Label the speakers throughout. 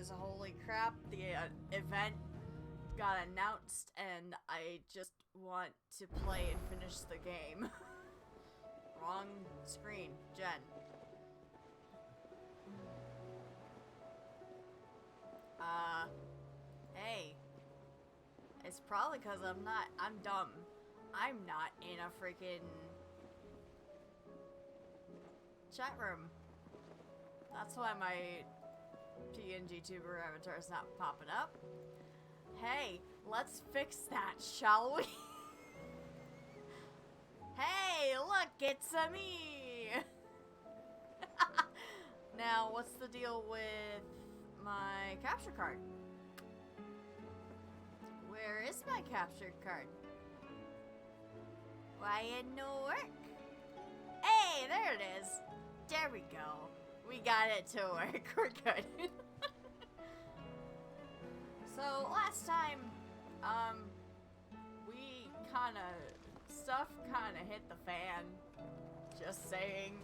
Speaker 1: because holy crap, the event got announced and I just want to play and finish the game. Wrong screen, Jen. Hey. It's probably because I'm dumb. I'm not in a freaking chat room. That's why my PNG tuber avatar is not popping up. Hey, let's fix that, shall we? Hey, look, it's me! Now, what's the deal with my capture card? Where is my capture card? Why it no work? Hey, there it is. There we go. We got it to work. We're good. So last time, we stuff kinda hit the fan. Just saying.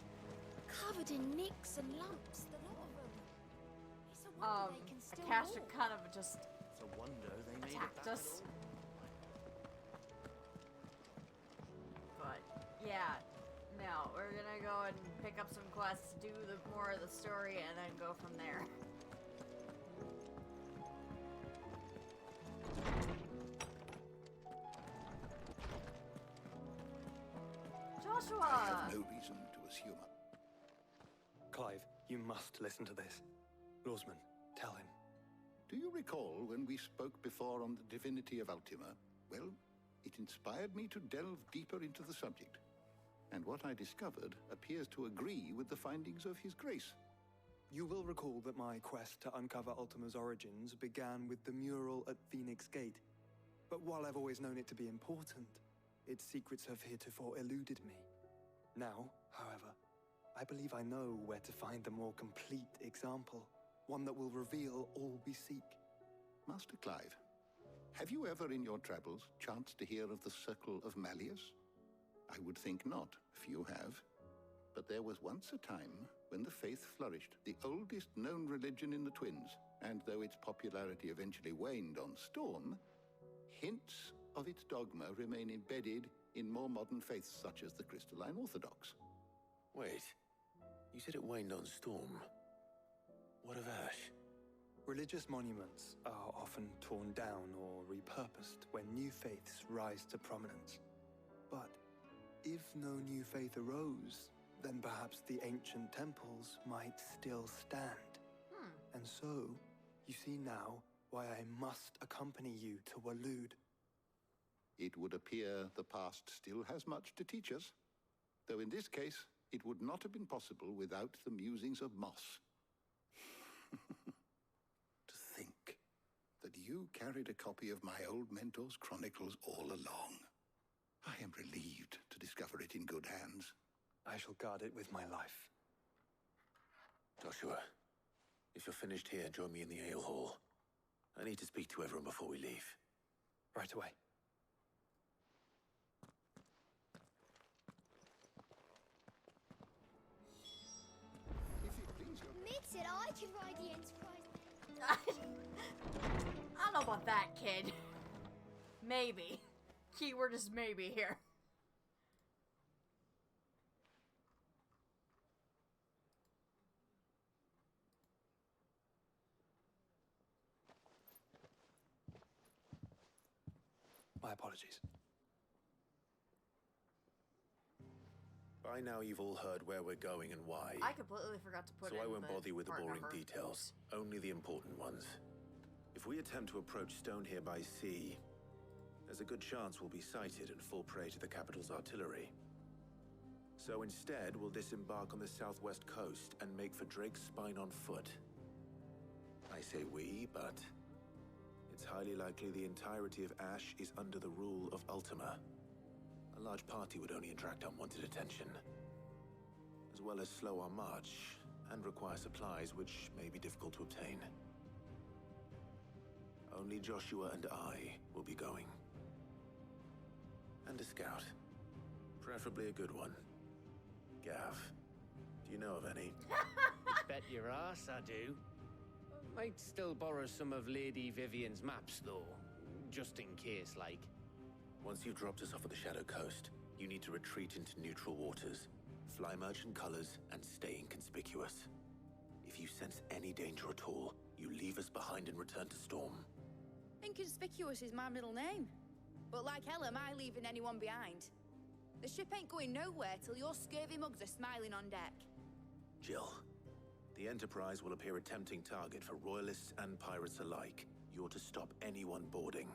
Speaker 2: Covered in nicks and lumps, the lot of them. It's a wonder they can still
Speaker 1: a caster
Speaker 2: walk.
Speaker 1: kind of just
Speaker 3: It's a wonder they made
Speaker 1: attacked
Speaker 3: it back
Speaker 1: us.
Speaker 3: at all.
Speaker 1: But yeah, now we're gonna go and pick up some quests, do more of the story, and then go from there. Joshua!
Speaker 4: I have no reason to assume.
Speaker 5: Clive, you must listen to this. Lawsman, tell him.
Speaker 4: Do you recall when we spoke before on the divinity of Ultima? Well, it inspired me to delve deeper into the subject. And what I discovered appears to agree with the findings of His Grace.
Speaker 5: You will recall that my quest to uncover Ultima's origins began with the mural at Phoenix Gate. But while I've always known it to be important, its secrets have heretofore eluded me. Now, however, I believe I know where to find the more complete example, one that will reveal all we seek.
Speaker 4: Master Clive, have you ever in your travels chanced to hear of the Circle of Malleus? I would think not, few have. But there was once a time when the faith flourished, the oldest known religion in the Twins, and though its popularity eventually waned on Storm, hints of its dogma remain embedded in more modern faiths such as the Crystalline Orthodox.
Speaker 3: Wait, you said it waned on Storm. What of Ash?
Speaker 5: Religious monuments are often torn down or repurposed when new faiths rise to prominence. But if no new faith arose, then perhaps the ancient temples might still stand. And so, you see now why I must accompany you to Waloed.
Speaker 4: It would appear the past still has much to teach us, though in this case, it would not have been possible without the musings of Moss. To think that you carried a copy of my old mentor's chronicles all along. I am relieved to discover it in good hands.
Speaker 5: I shall guard it with my life.
Speaker 3: Joshua, if you're finished here, join me in the ale hall. I need to speak to everyone before we leave.
Speaker 5: Right away.
Speaker 4: If it please your...
Speaker 2: Mid said I could ride the Enterprise.
Speaker 1: I don't know about that, kid. Maybe. Keyword is maybe here.
Speaker 5: My apologies.
Speaker 3: By now you've all heard where we're going and why.
Speaker 1: I completely forgot to put
Speaker 3: So
Speaker 1: in
Speaker 3: I won't
Speaker 1: the
Speaker 3: bother you with the
Speaker 1: part
Speaker 3: boring
Speaker 1: number.
Speaker 3: details, only the important ones. If we attempt to approach Stone here by sea, there's a good chance we'll be sighted and fall prey to the capital's artillery. So instead, we'll disembark on the southwest coast and make for Drake's Spine on foot. I say we, but it's highly likely the entirety of Ash is under the rule of Ultima. A large party would only attract unwanted attention, as well as slow our march and require supplies which may be difficult to obtain. Only Joshua and I will be going. And a scout. Preferably a good one. Gav, do you know of any?
Speaker 6: Bet your ass I do. Might still borrow some of Lady Vivian's maps, though. Just in case, like.
Speaker 3: Once you've dropped us off at the Shadow Coast, you need to retreat into neutral waters, fly merchant colors, and stay inconspicuous. If you sense any danger at all, you leave us behind and return to Storm.
Speaker 7: Inconspicuous is my middle name. But like hell am I leaving anyone behind. The ship ain't going nowhere till your scurvy mugs are smiling on deck.
Speaker 3: Jill, the Enterprise will appear a tempting target for royalists and pirates alike. You're to stop anyone boarding.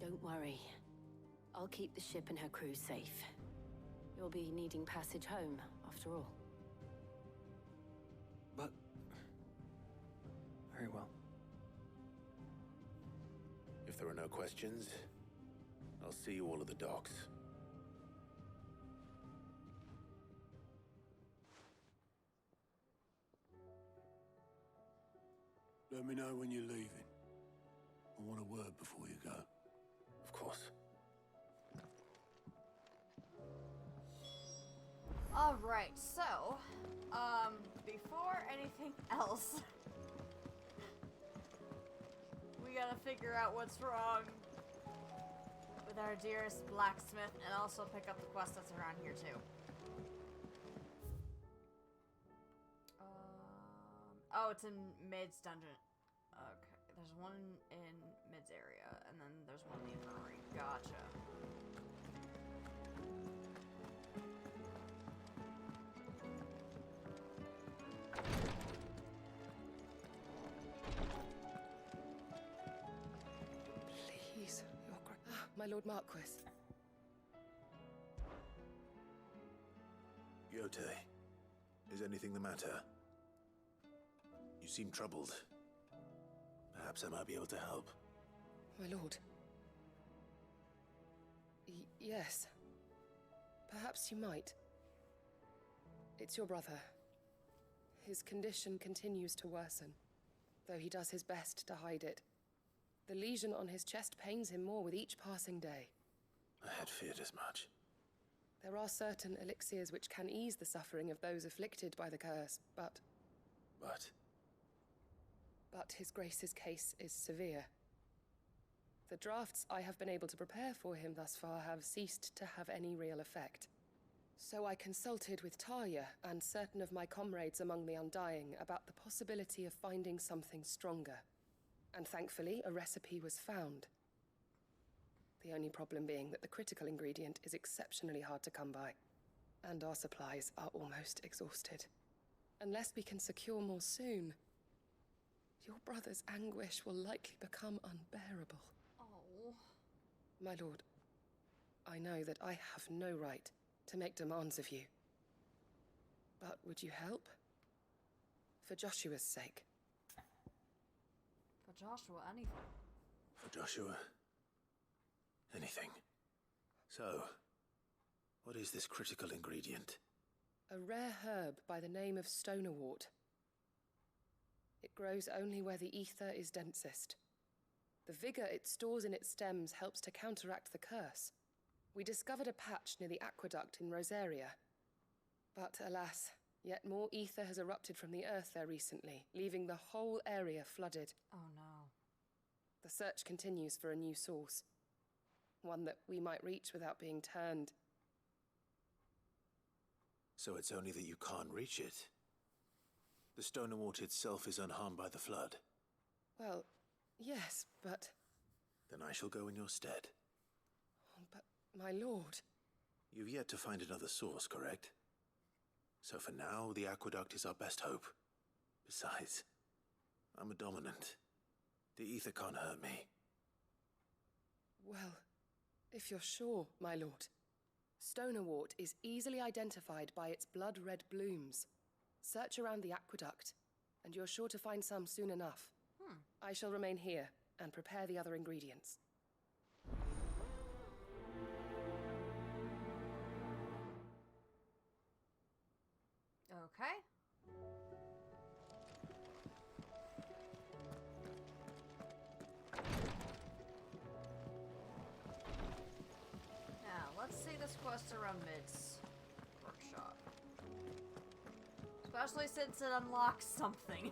Speaker 8: Don't worry. I'll keep the ship and her crew safe. You'll be needing passage home, after all.
Speaker 5: But... very well.
Speaker 3: If there are no questions, I'll see you all at the docks.
Speaker 9: Let me know when you're leaving. I want a word before you go.
Speaker 3: Of course.
Speaker 1: Alright, so, before anything else, we gotta figure out what's wrong with our dearest blacksmith and also pick up the quest that's around here too. Oh, it's in Mid's dungeon. Okay, there's one in Mid's area, and then there's one in the infirmary. Gotcha.
Speaker 10: Please, Your Grace. My Lord Marquis.
Speaker 3: Yote, is anything the matter? You seem troubled. Perhaps I might be able to help.
Speaker 10: My lord. Yes. Perhaps you might. It's your brother. His condition continues to worsen, though he does his best to hide it. The lesion on his chest pains him more with each passing day.
Speaker 3: I had feared as much.
Speaker 10: There are certain elixirs which can ease the suffering of those afflicted by the curse, but his Grace's case is severe. The drafts I have been able to prepare for him thus far have ceased to have any real effect. So I consulted with Talia and certain of my comrades among the Undying about the possibility of finding something stronger. And thankfully, a recipe was found. The only problem being that the critical ingredient is exceptionally hard to come by, and our supplies are almost exhausted. Unless we can secure more soon, your brother's anguish will likely become unbearable.
Speaker 1: Oh.
Speaker 10: My lord, I know that I have no right to make demands of you. But would you help? For Joshua's sake.
Speaker 1: For Joshua, anything.
Speaker 3: For Joshua, anything. So, what is this critical ingredient?
Speaker 10: A rare herb by the name of stonerwort. It grows only where the ether is densest. The vigor it stores in its stems helps to counteract the curse. We discovered a patch near the aqueduct in Rosaria. But alas, yet more ether has erupted from the earth there recently, leaving the whole area flooded.
Speaker 1: Oh no.
Speaker 10: The search continues for a new source. One that we might reach without being turned.
Speaker 3: So it's only that you can't reach it. The Stonerwort itself is unharmed by the flood.
Speaker 10: Well, yes, but...
Speaker 3: Then I shall go in your stead.
Speaker 10: Oh, but, my lord...
Speaker 3: You've yet to find another source, correct? So for now, the aqueduct is our best hope. Besides, I'm a dominant. The ether can't hurt me.
Speaker 10: Well, if you're sure, my lord. Stonerwort is easily identified by its blood-red blooms. Search around the aqueduct, and you're sure to find some soon enough. I shall remain here and prepare the other ingredients.
Speaker 1: Okay. Now, let's see this quest around Mid's workshop. Especially since it unlocks something.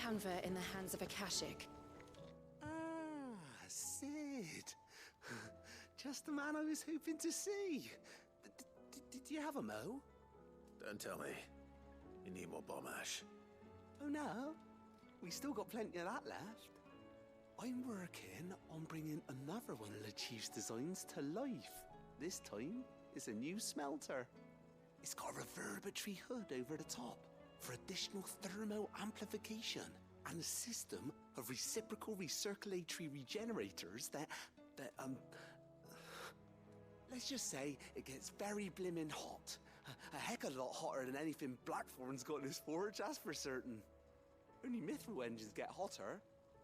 Speaker 11: canva in the hands of Akashic.
Speaker 12: Ah, Sid. Just the man I was hoping to see. Did you have a mo?
Speaker 3: Don't tell me. You need more bomb ash.
Speaker 12: Oh no, we still got plenty of that left. I'm working on bringing another one of the Chief's designs to life. This time, it's a new smelter. It's got a reverberatory hood over the top for additional thermo amplification and a system of reciprocal recirculatory regenerators that let's just say it gets very blimmin' hot. A heck of a lot hotter than anything Blackthorn's got in his forge, that's for certain. Only mithril engines get hotter,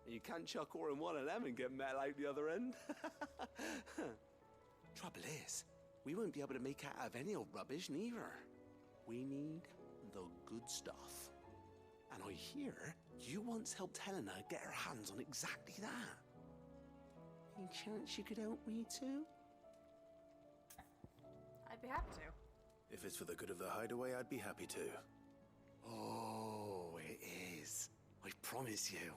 Speaker 12: and you can't chuck ore in one of them and get metal out the other end. Trouble is, we won't be able to make out of any old rubbish neither. We need the good stuff. And I hear you once helped Helena get her hands on exactly that. Any chance you could help me too?
Speaker 1: I'd be happy to.
Speaker 3: If it's for the good of the hideaway, I'd be happy to.
Speaker 12: Oh, it is. I promise you.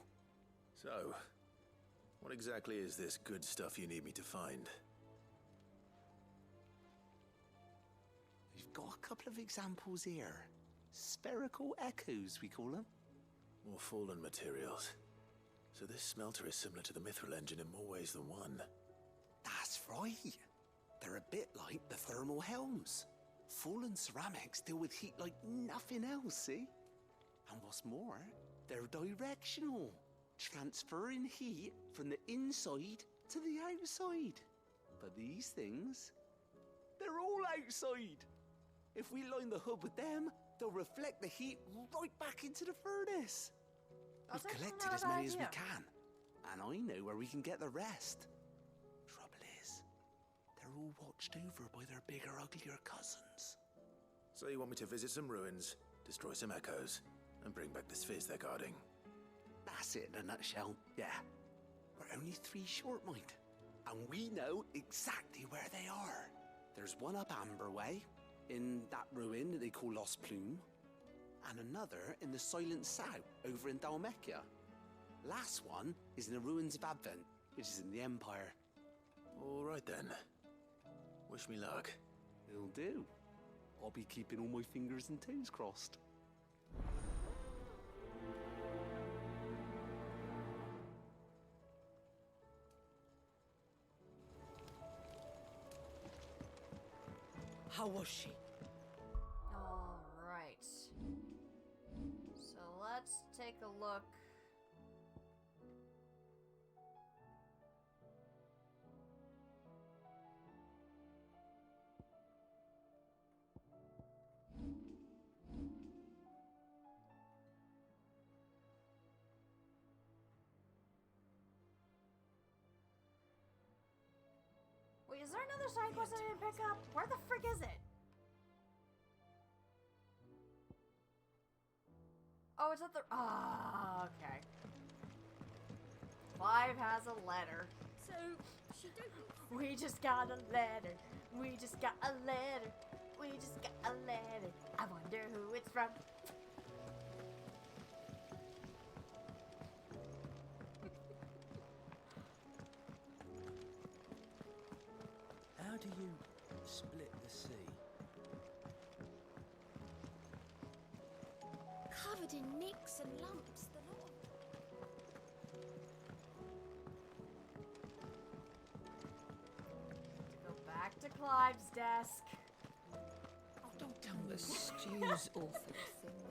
Speaker 3: So, what exactly is this good stuff you need me to find?
Speaker 12: We've got a couple of examples here. Spherical echoes, we call them.
Speaker 3: More fallen materials. So this smelter is similar to the mithril engine in more ways than one.
Speaker 12: That's right. They're a bit like the thermal helms. Fallen ceramics deal with heat like nothing else, see? And what's more, they're directional, transferring heat from the inside to the outside. But these things, they're all outside. If we line the hood with them, they'll reflect the heat right back into the furnace. We've collected as many as we can, and I know where we can get the rest. Trouble is, they're all watched over by their bigger, uglier cousins.
Speaker 3: So you want me to visit some ruins, destroy some echoes, and bring back the spheres they're guarding?
Speaker 12: That's it in a nutshell, yeah. We're only 3 short, mind. And we know exactly where they are. There's one up Amber Way, in that ruin that they call Lost Plume, and another in the Silent South, over in Dalmekia. Last one is in the ruins of Advent, which is in the Empire.
Speaker 3: All right then. Wish me luck.
Speaker 12: It'll do. I'll be keeping all my fingers and toes crossed.
Speaker 13: How was she?
Speaker 1: All right. So let's take a look. Wait, is there another side quest I didn't pick up? Where the frick is it? Oh, it's at the... Ah, okay. Clive has a letter.
Speaker 2: So, she don't...
Speaker 1: We just got a letter. We just got a letter. We just got a letter. I wonder who it's from.
Speaker 13: How do you split the sea?
Speaker 2: Covered in nicks and lumps, the lot
Speaker 1: Go back to Clive's desk.
Speaker 13: Oh, don't tell me the stew's awful thing these days.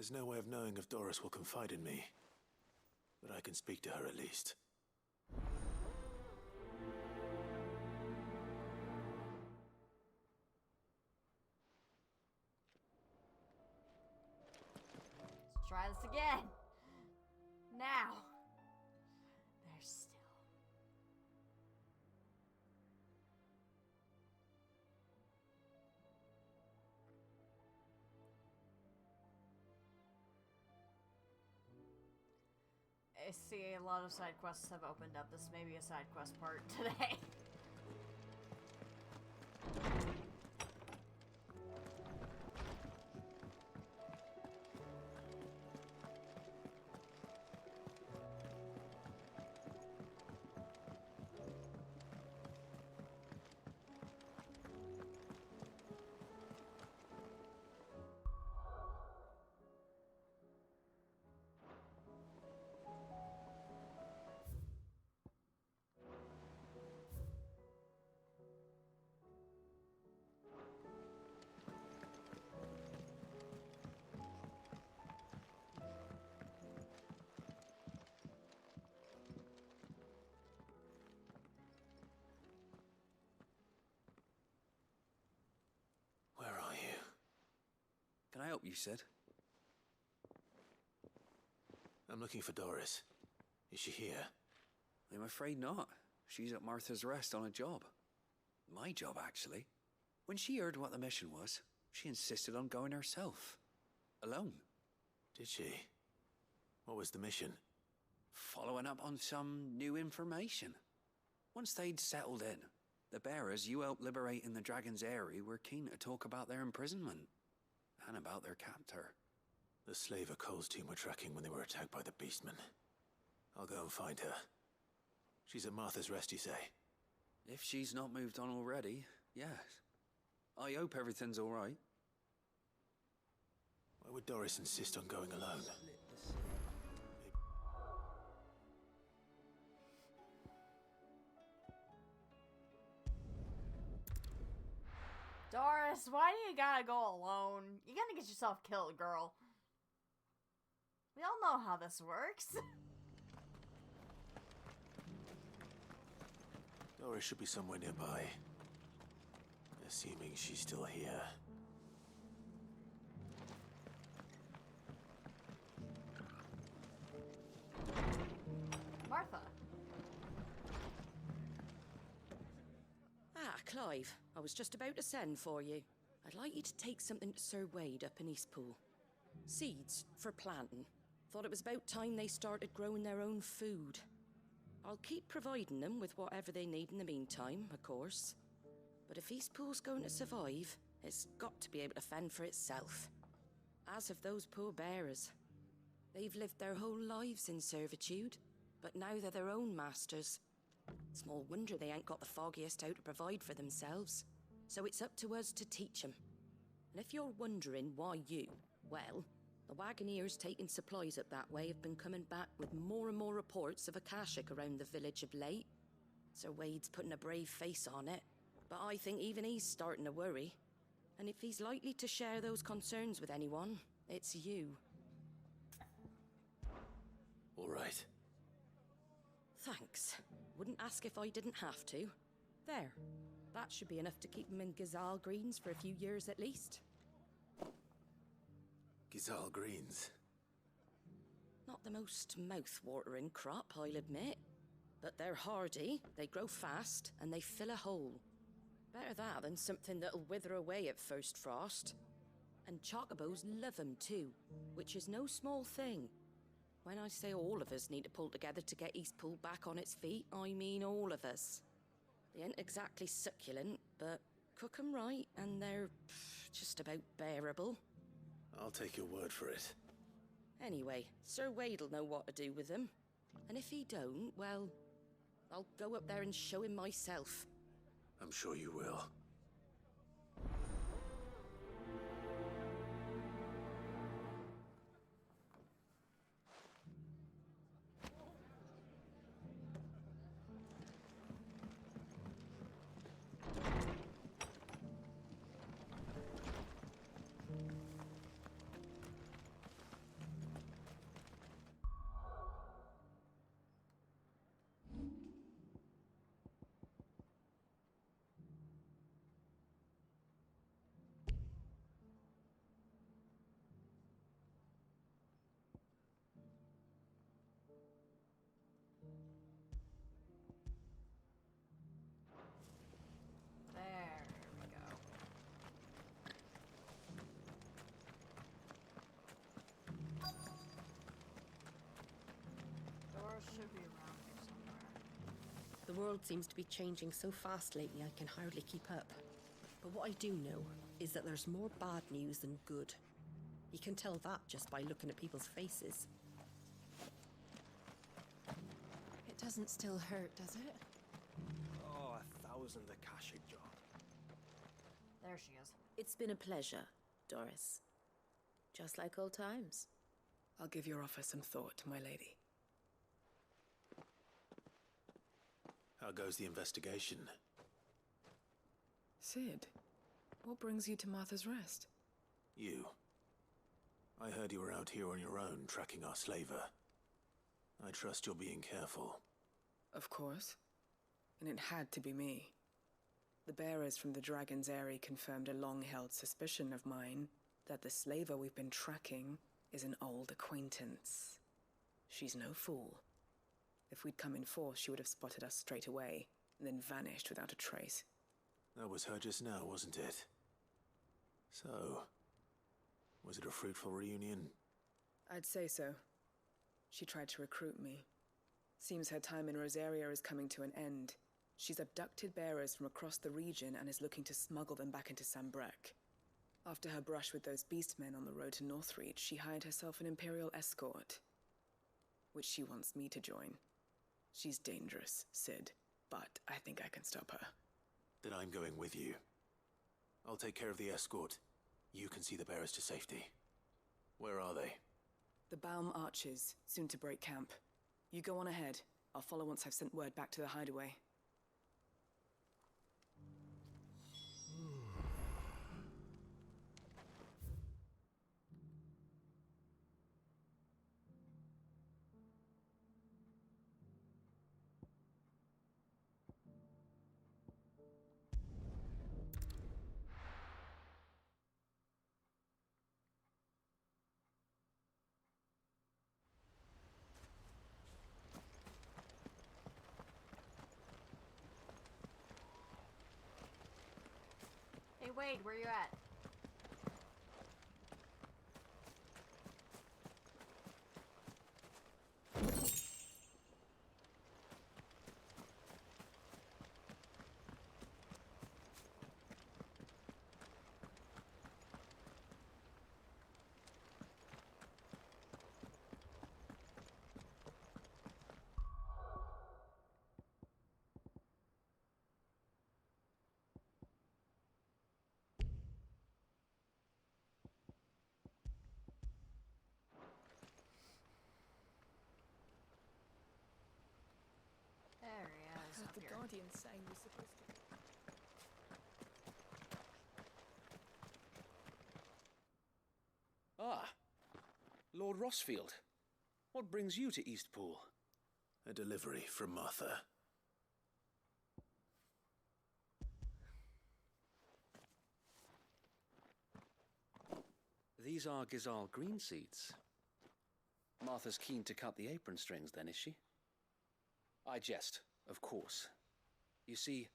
Speaker 3: There's no way of knowing if Doris will confide in me, but I can speak to her at least.
Speaker 1: Let's try this again. Now. There's still. I see a lot of side quests have opened up. This may be a side quest part today.
Speaker 3: Where are you?
Speaker 14: Can I help you, Sid?
Speaker 3: I'm looking for Doris. Is she here?
Speaker 14: I'm afraid not. She's at Martha's Rest on a job. My job, actually. When she heard what the mission was, she insisted on going herself. Alone.
Speaker 3: Did she? What was the mission?
Speaker 14: Following up on some new information. Once they'd settled in, the bearers you helped liberate in the Dragon's Eyrie were keen to talk about their imprisonment. And about their captor.
Speaker 3: The slaver Cole's team were tracking when they were attacked by the Beastmen. I'll go and find her. She's at Martha's Rest, you say?
Speaker 14: If she's not moved on already, yes. I hope everything's all right.
Speaker 3: Why would Doris insist on going alone?
Speaker 1: Doris, why do you gotta go alone? You're gonna get yourself killed, girl. We all know how this works.
Speaker 3: Doris should be somewhere nearby. Assuming she's still here.
Speaker 1: Martha.
Speaker 15: Ah, Clive. I was just about to send for you. I'd like you to take something to Sir Wade up in Eastpool. Seeds for planting. Thought it was about time they started growing their own food. I'll keep providing them with whatever they need in the meantime, of course. But if Eastpool's going to survive, it's got to be able to fend for itself. As have those poor bearers. They've lived their whole lives in servitude, but now they're their own masters. Small wonder they ain't got the foggiest how to provide for themselves. So it's up to us to teach them. And if you're wondering why you, well, the Wagoneers taking supplies up that way have been coming back with more and more reports of Akashic around the village of late. Sir Wade's putting a brave face on it, but I think even he's starting to worry. And if he's likely to share those concerns with anyone, it's you.
Speaker 3: All right.
Speaker 15: Thanks. Wouldn't ask if I didn't have to. There. That should be enough to keep him in Gazal Greens for a few years at least.
Speaker 3: Gazal Greens.
Speaker 15: Not the most mouth-watering crop, I'll admit. But they're hardy, they grow fast, and they fill a hole. Better that than something that'll wither away at first frost. And chocobos love 'em too, which is no small thing. When I say all of us need to pull together to get Eastpool back on its feet, I mean all of us. They ain't exactly succulent, but cook 'em right, and they're just about bearable.
Speaker 3: I'll take your word for it.
Speaker 15: Anyway, Sir Wade'll know what to do with them. And if he don't, well, I'll go up there and show him myself.
Speaker 3: I'm sure you will.
Speaker 1: should be around here somewhere.
Speaker 15: The world seems to be changing so fast lately I can hardly keep up. But what I do know is that there's more bad news than good. You can tell that just by looking at people's faces.
Speaker 13: It doesn't still hurt, does it?
Speaker 16: Oh, 1,000 Akashic jar.
Speaker 1: There she is.
Speaker 17: It's been a pleasure, Doris. Just like old times.
Speaker 10: I'll give your offer some thought, my lady.
Speaker 3: How goes the investigation?
Speaker 10: Sid, what brings you to Martha's Rest?
Speaker 3: You. I heard you were out here on your own, tracking our slaver. I trust you're being careful.
Speaker 10: Of course. And it had to be me. The bearers from the Dragon's Eyrie confirmed a long-held suspicion of mine that the slaver we've been tracking is an old acquaintance. She's no fool. If we'd come in force, she would have spotted us straight away, and then vanished without a trace.
Speaker 3: That was her just now, wasn't it? So, was it a fruitful reunion?
Speaker 10: I'd say so. She tried to recruit me. Seems her time in Rosaria is coming to an end. She's abducted bearers from across the region and is looking to smuggle them back into Sambrec. After her brush with those beastmen on the road to Northreach, she hired herself an Imperial escort, which she wants me to join. She's dangerous, Sid, but I think I can stop her.
Speaker 3: Then I'm going with you. I'll take care of the escort. You can see the bearers to safety. Where are they?
Speaker 10: The Baum Archers, soon to break camp. You go on ahead. I'll follow once I've sent word back to the hideaway.
Speaker 1: Hey, Wade, where you at? There he is. Up
Speaker 10: The
Speaker 1: here.
Speaker 10: Guardian saying we're supposed to...
Speaker 14: Ah, Lord Rossfield. What brings you to Eastpool?
Speaker 3: A delivery from Martha.
Speaker 14: These are Gizal green seeds. Martha's keen to cut the apron strings, then, is she? I jest, of course. You see,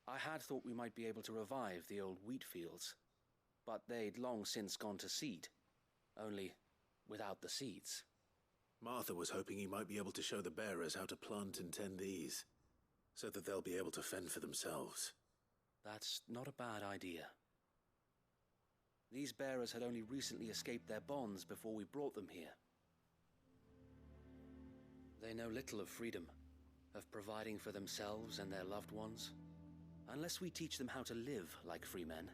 Speaker 14: I had thought we might be able to revive the old wheat fields, but they'd long since gone to seed, only without the seeds.
Speaker 3: Martha was hoping he might be able to show the bearers how to plant and tend these, so that they'll be able to fend for themselves.
Speaker 14: That's not a bad idea. These bearers had only recently escaped their bonds before we brought them here. They know little of freedom, of providing for themselves and their loved ones. Unless we teach them how to live like free men,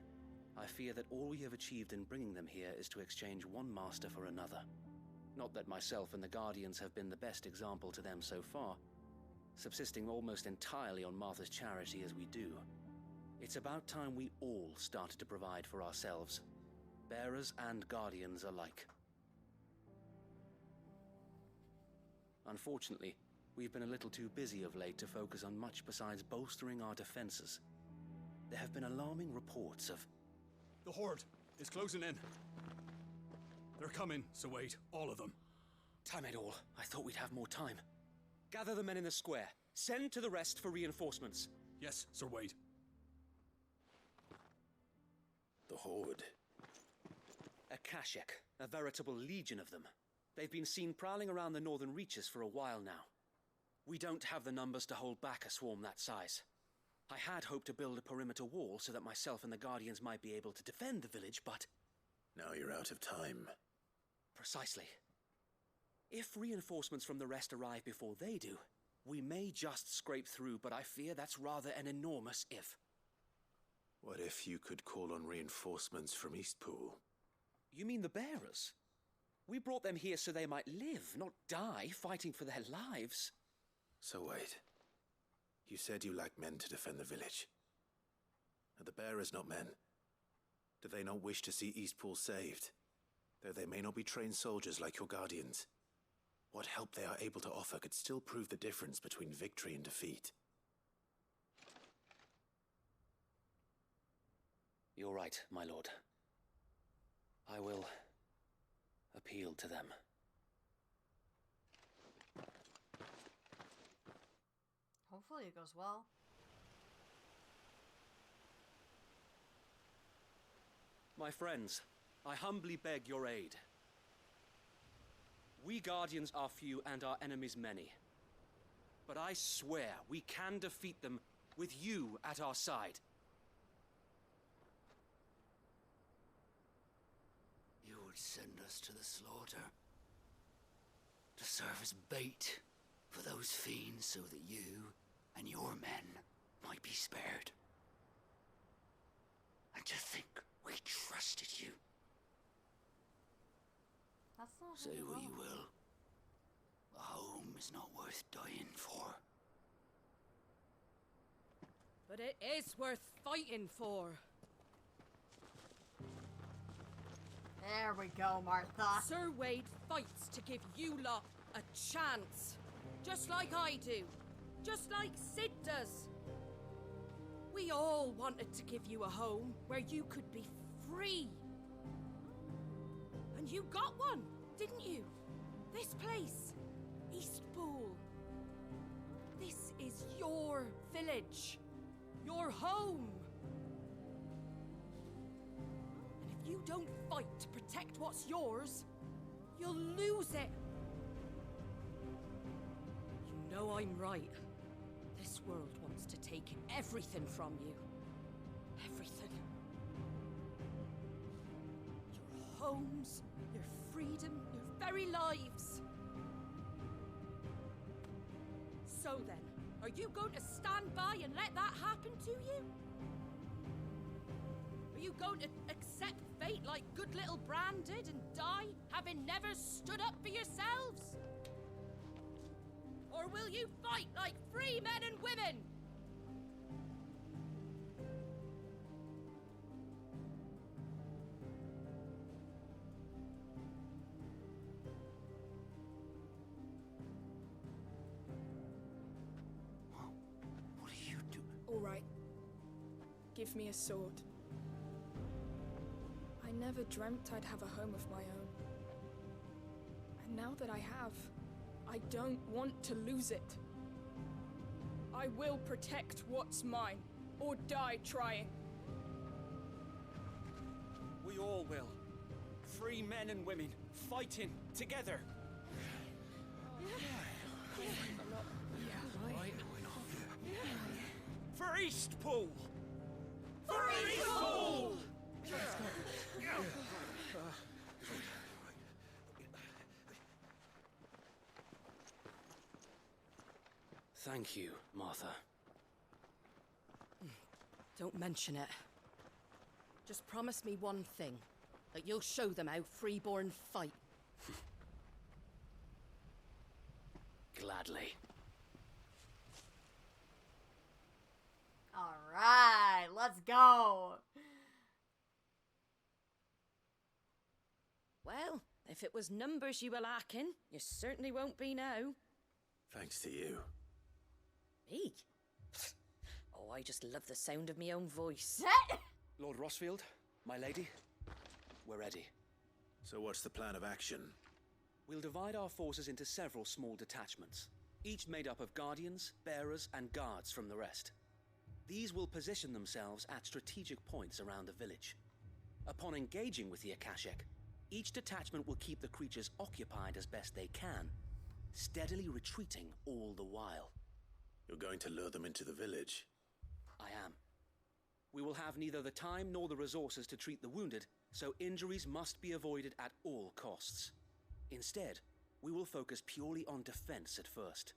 Speaker 14: I fear that all we have achieved in bringing them here is to exchange one master for another. Not that myself and the Guardians have been the best example to them so far, subsisting almost entirely on Martha's charity as we do. It's about time we all started to provide for ourselves, bearers and Guardians alike. Unfortunately, we've been a little too busy of late to focus on much besides bolstering our defenses. There have been alarming reports of...
Speaker 9: The Horde is closing in. They're coming, so wait, all of them.
Speaker 14: Damn it all, I thought we'd have more time. Gather the men in the square. Send to the rest for reinforcements.
Speaker 9: Yes, Sir Wade.
Speaker 3: The Horde.
Speaker 14: Akashic, a veritable legion of them. They've been seen prowling around the northern reaches for a while now.
Speaker 18: We don't have the numbers to hold back a swarm that size. I had hoped to build a perimeter wall so that myself and the Guardians might be able to defend the village, but...
Speaker 3: Now you're out of time.
Speaker 18: Precisely. If reinforcements from the rest arrive before they do, we may just scrape through, but I fear that's rather an enormous if.
Speaker 3: What if you could call on reinforcements from Eastpool?
Speaker 18: You mean the bearers? We brought them here so they might live, not die, fighting for their lives.
Speaker 3: So wait. You said you lacked men to defend the village. Are the bearers not men? Do they not wish to see Eastpool saved? Though they may not be trained soldiers like your Guardians. What help they are able to offer could still prove the difference between victory and defeat.
Speaker 18: You're right, my lord. I will appeal to them.
Speaker 1: Hopefully it goes well.
Speaker 18: My friends, I humbly beg your aid. We Guardians are few and our enemies many. But I swear we can defeat them with you at our side.
Speaker 19: You would send us to the slaughter. To serve as bait for those fiends so that you and your men might be spared. And to think we trusted you.
Speaker 1: That's not
Speaker 19: Say what you will. A home is not worth dying for.
Speaker 15: But it is worth fighting for.
Speaker 1: There we go, Martha.
Speaker 15: Sir Wade fights to give you lot a chance. Just like I do. Just like Sid does. We all wanted to give you a home where you could be free. And you got one, didn't you? This place, Eastpool. This is your village. Your home. And if you don't fight to protect what's yours, you'll lose it. You know I'm right. This world wants to take everything from you. Everything. Your homes, your freedom, your very lives. So then, are you going to stand by and let that happen to you? Are you going to accept fate like good little Bran did and die, having never stood up for yourselves? Or will you fight like free men and women?
Speaker 19: What do you do?
Speaker 20: All right. Give me a sword. I never dreamt I'd have a home of my own. And now that I have, I don't want to lose it. I will protect what's mine, or die trying.
Speaker 18: We all will. Free men and women, fighting together. For Eastpool!
Speaker 19: For Eastpool!
Speaker 18: Thank you, Martha.
Speaker 15: Don't mention it. Just promise me one thing. That you'll show them how freeborn fight.
Speaker 18: Gladly.
Speaker 1: Alright, let's go.
Speaker 15: Well, if it was numbers you were lacking, you certainly won't be now.
Speaker 3: Thanks to you.
Speaker 15: Me? Oh, I just love the sound of my own voice.
Speaker 18: Lord Rossfield, my lady, we're ready.
Speaker 3: So what's the plan of action?
Speaker 18: We'll divide our forces into several small detachments, each made up of guardians, bearers, and guards from the rest. These will position themselves at strategic points around the village. Upon engaging with the Akashic, each detachment will keep the creatures occupied as best they can. steadily retreating all the while.
Speaker 3: You're going to lure them into the village?
Speaker 18: I am. We will have neither the time nor the resources to treat the wounded, so injuries must be avoided at all costs. Instead, we will focus purely on defense at first.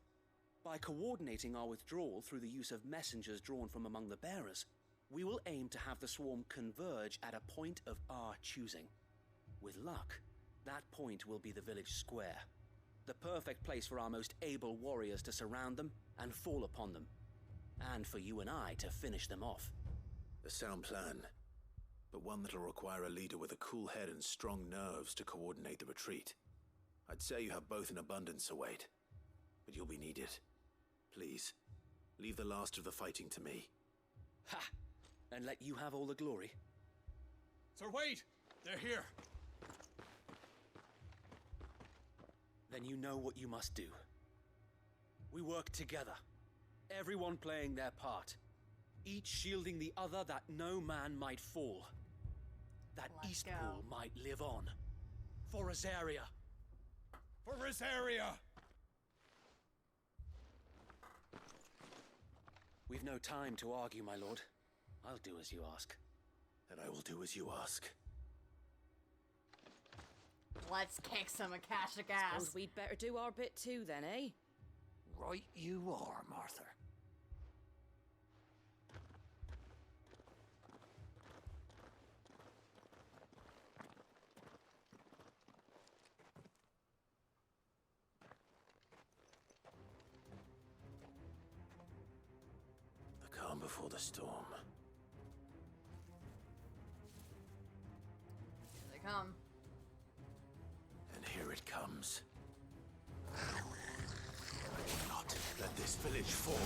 Speaker 18: By coordinating our withdrawal through the use of messengers drawn from among the bearers, we will aim to have the swarm converge at a point of our choosing. With luck, that point will be the village square, the perfect place for our most able warriors to surround them and fall upon them, and for you and I to finish them off.
Speaker 3: A sound plan, but one that'll require a leader with a cool head and strong nerves to coordinate the retreat. I'd say you have both in abundance, Await, but you'll be needed. Please, leave the last of the fighting to me.
Speaker 18: Ha! And let you have all the glory.
Speaker 9: Sir Wade! They're here!
Speaker 18: Then you know what you must do. We work together, everyone playing their part, each shielding the other that no man might fall, that Eastpool might live on. For Rosaria!
Speaker 9: For Rosaria!
Speaker 18: We've no time to argue, my lord. I'll do as you ask.
Speaker 3: And I will do as you ask.
Speaker 1: Let's kick some Akashic ass.
Speaker 15: Suppose we'd better do our bit too then, eh?
Speaker 19: Right you are, Martha.
Speaker 3: The calm before the storm.
Speaker 1: Here they come.
Speaker 3: And here it comes. I will not let this village fall.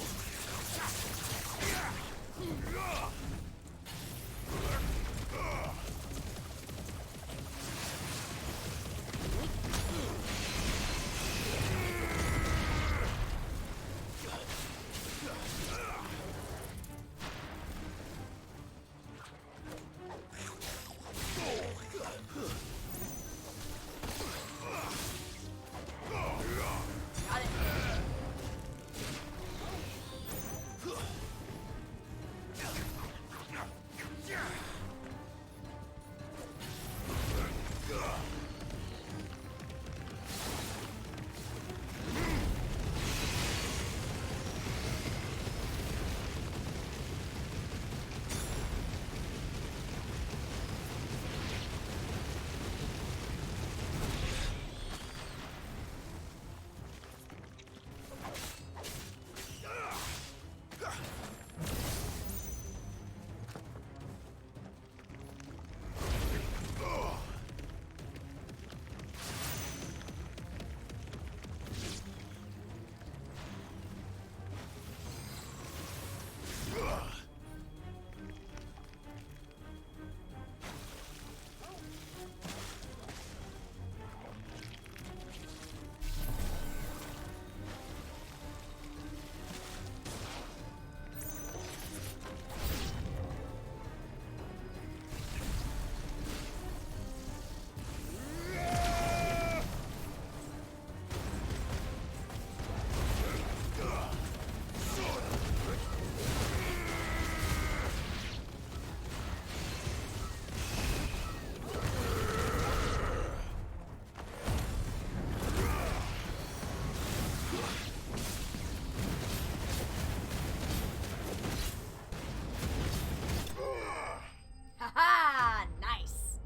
Speaker 1: Haha! Nice!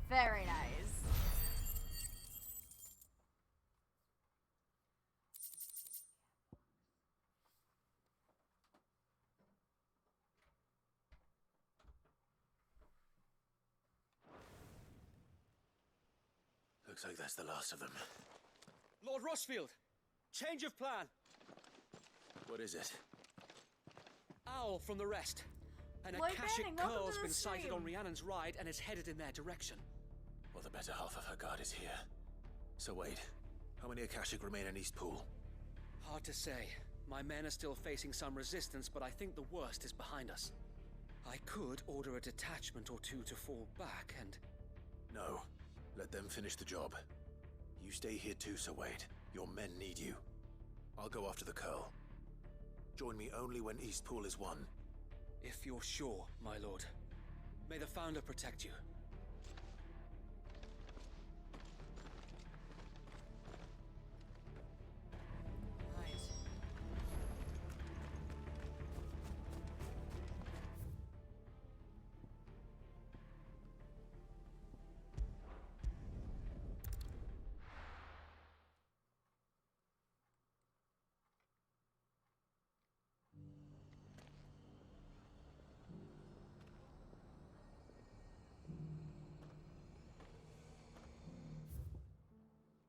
Speaker 1: Very nice.
Speaker 3: Looks like that's the last of them.
Speaker 18: Lord Rossfield! Change of plan!
Speaker 3: What is it?
Speaker 18: Owl from the rest. An
Speaker 1: Lloyd
Speaker 18: Akashic
Speaker 1: Banning, welcome
Speaker 18: Curl's
Speaker 1: to the
Speaker 18: been sighted
Speaker 1: stream.
Speaker 18: on Rhiannon's ride and is headed in their direction.
Speaker 3: Well, the better half of her guard is here. So wait, how many Akashic remain in Eastpool?
Speaker 18: Hard to say. My men are still facing some resistance, but I think the worst is behind us. I could order a detachment or two to fall back and...
Speaker 3: No. Let them finish the job. You stay here too, Sir Wade. Your men need you. I'll go after the Curl. Join me only when Eastpool is won.
Speaker 18: If you're sure, my lord. May the Founder protect you.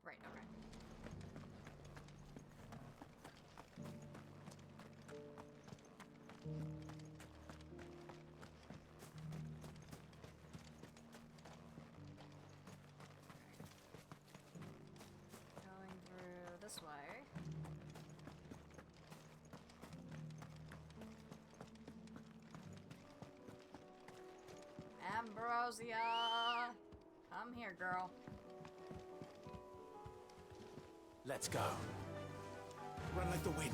Speaker 1: Right, okay. Going through this way. Ambrosia! Come here, girl.
Speaker 3: Let's go. Run like the wind.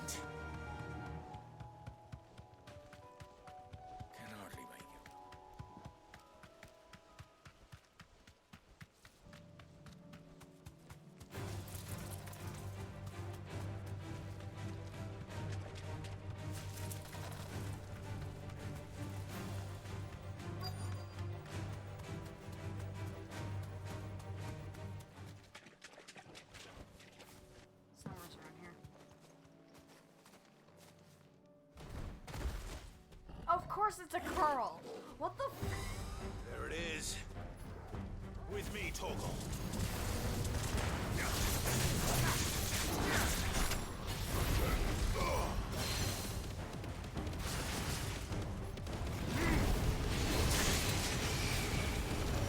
Speaker 3: Can hardly make it.
Speaker 1: Somewhere's around here. Of course it's a curl! What the f—
Speaker 3: There it is. With me, Torgal.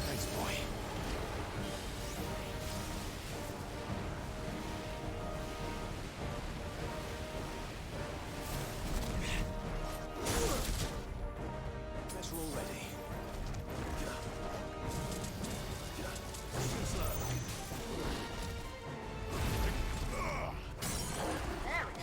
Speaker 3: Thanks, boy. Guess we're all ready. Too slow.
Speaker 1: There we go.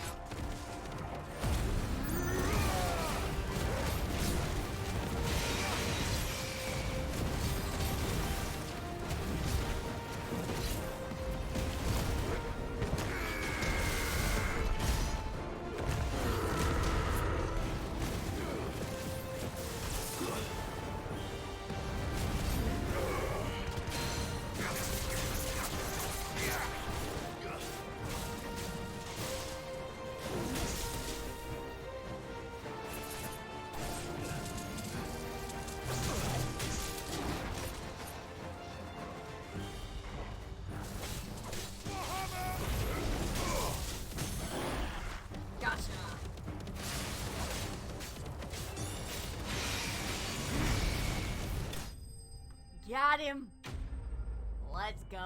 Speaker 1: Gotcha. Got him. Let's go.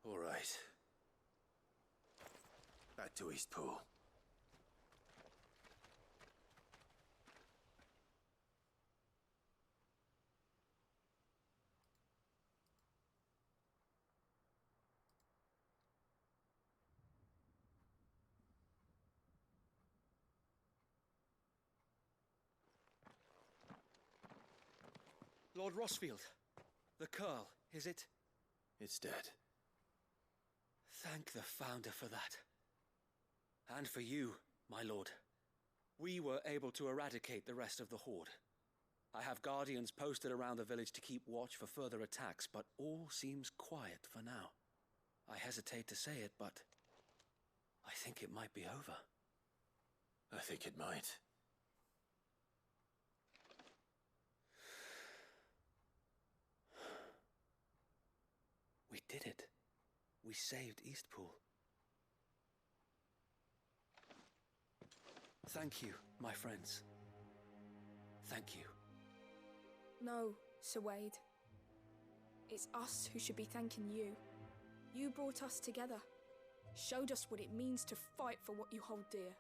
Speaker 3: All right. Back to Eastpool.
Speaker 18: Lord Rossfield, the Curl, is it?
Speaker 3: It's dead.
Speaker 18: Thank the Founder for that. And for you, my lord. We were able to eradicate the rest of the Horde. I have guardians posted around the village to keep watch for further attacks, but all seems quiet for now. I hesitate to say it, but I think it might be over.
Speaker 3: I think it might.
Speaker 18: We did it. We saved Eastpool. Thank you, my friends. Thank you.
Speaker 20: No, Sir Wade. It's us who should be thanking you. You brought us together. Showed us what it means to fight for what you hold dear.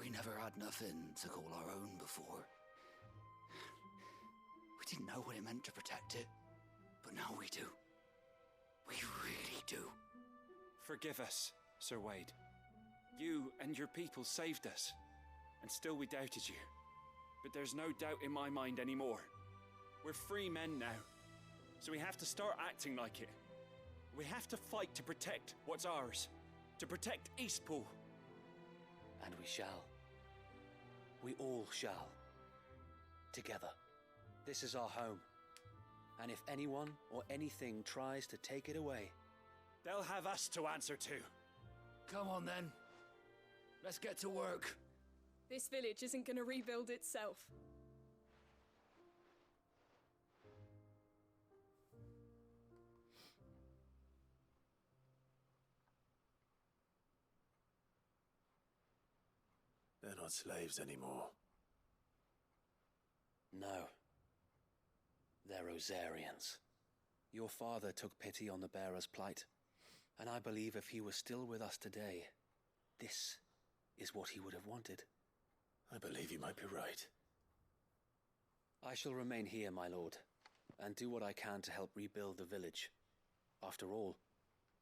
Speaker 19: We never had nothing to call our own before. We didn't know what it meant to protect it, but now we do. We really do.
Speaker 18: Forgive us, Sir Wade. You and your people saved us, and still we doubted you. But there's no doubt in my mind anymore. We're free men now, so we have to start acting like it. We have to fight to protect what's ours, to protect Eastpool.
Speaker 21: And we shall. We all shall. Together. This is our home. And if anyone or anything tries to take it away,
Speaker 18: they'll have us to answer to.
Speaker 19: Come on then. Let's get to work.
Speaker 20: This village isn't gonna rebuild itself.
Speaker 3: They're not slaves anymore.
Speaker 21: no. They're Rosarians. Your father took pity on the bearer's plight, and I believe if he was still with us today, this is what he would have wanted.
Speaker 3: I believe you might be right.
Speaker 21: I shall remain here, my lord, and do what I can to help rebuild the village. After all,